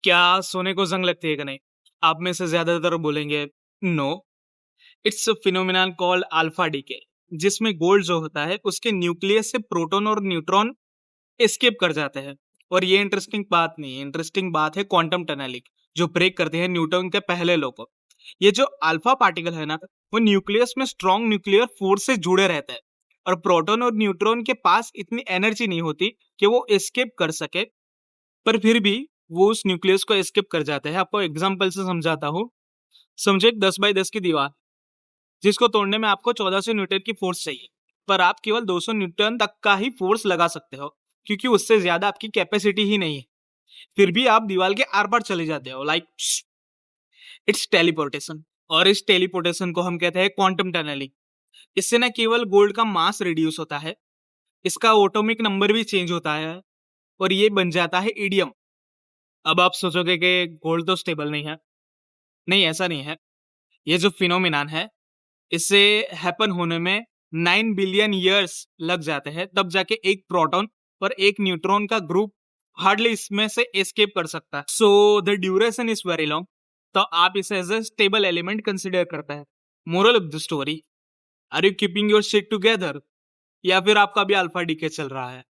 क्या सोने को जंग लगती है कि नहीं? आप में से ज्यादातर बोलेंगे no. It's a phenomenon called alpha decay, जिसमें गोल्ड जो होता है उसके न्यूक्लियस से प्रोटॉन और न्यूट्रॉन एस्केप कर जाते हैं। और ये इंटरेस्टिंग बात नहीं है, इंटरेस्टिंग बात है क्वांटम टनलिंग, जो ब्रेक करते हैं न्यूटन के पहले लॉ को। ये जो अल्फा पार्टिकल है ना, वो न्यूक्लियस में स्ट्रॉन्ग न्यूक्लियर फोर्स से जुड़े रहते हैं, और प्रोटॉन और न्यूट्रॉन के पास इतनी एनर्जी नहीं होती कि वो एस्केप कर सके, पर फिर भी वो उस न्यूक्लियस को एस्केप कर जाते हैं। आपको एग्जाम्पल से समझाता हूँ। समझो एक 10 बाई 10 की दीवार, जिसको तोड़ने में आपको 1400 न्यूटन की फोर्स चाहिए, पर आप केवल 200 न्यूटन तक का ही फोर्स लगा सकते हो, क्योंकि उससे ज्यादा आपकी कैपेसिटी ही नहीं है। फिर भी आप दीवार के आर पार चले जाते हो, लाइक इट्स टेलीपोर्टेशन। और इस टेलीपोर्टेशन को हम कहते हैं क्वांटम टनलिंग। इससे न केवल गोल्ड का मास रिड्यूस होता है, इसका एटॉमिक नंबर भी चेंज होता है, और ये बन जाता है ईडियम। अब आप सोचोगे कि गोल्ड तो स्टेबल नहीं है। नहीं, ऐसा नहीं है। ये जो फिनोमिनन है, इससे हैपन होने में 9 बिलियन ईयर्स लग जाते हैं, तब जाके एक प्रोटॉन और एक न्यूट्रॉन का ग्रुप हार्डली इसमें से एस्केप कर सकता है। So the duration is very long. तो आप इसे as a stable element consider करते हैं। Moral of the story, are you keeping your shit together, या फिर आपका भी अल्फा डीके चल रहा है?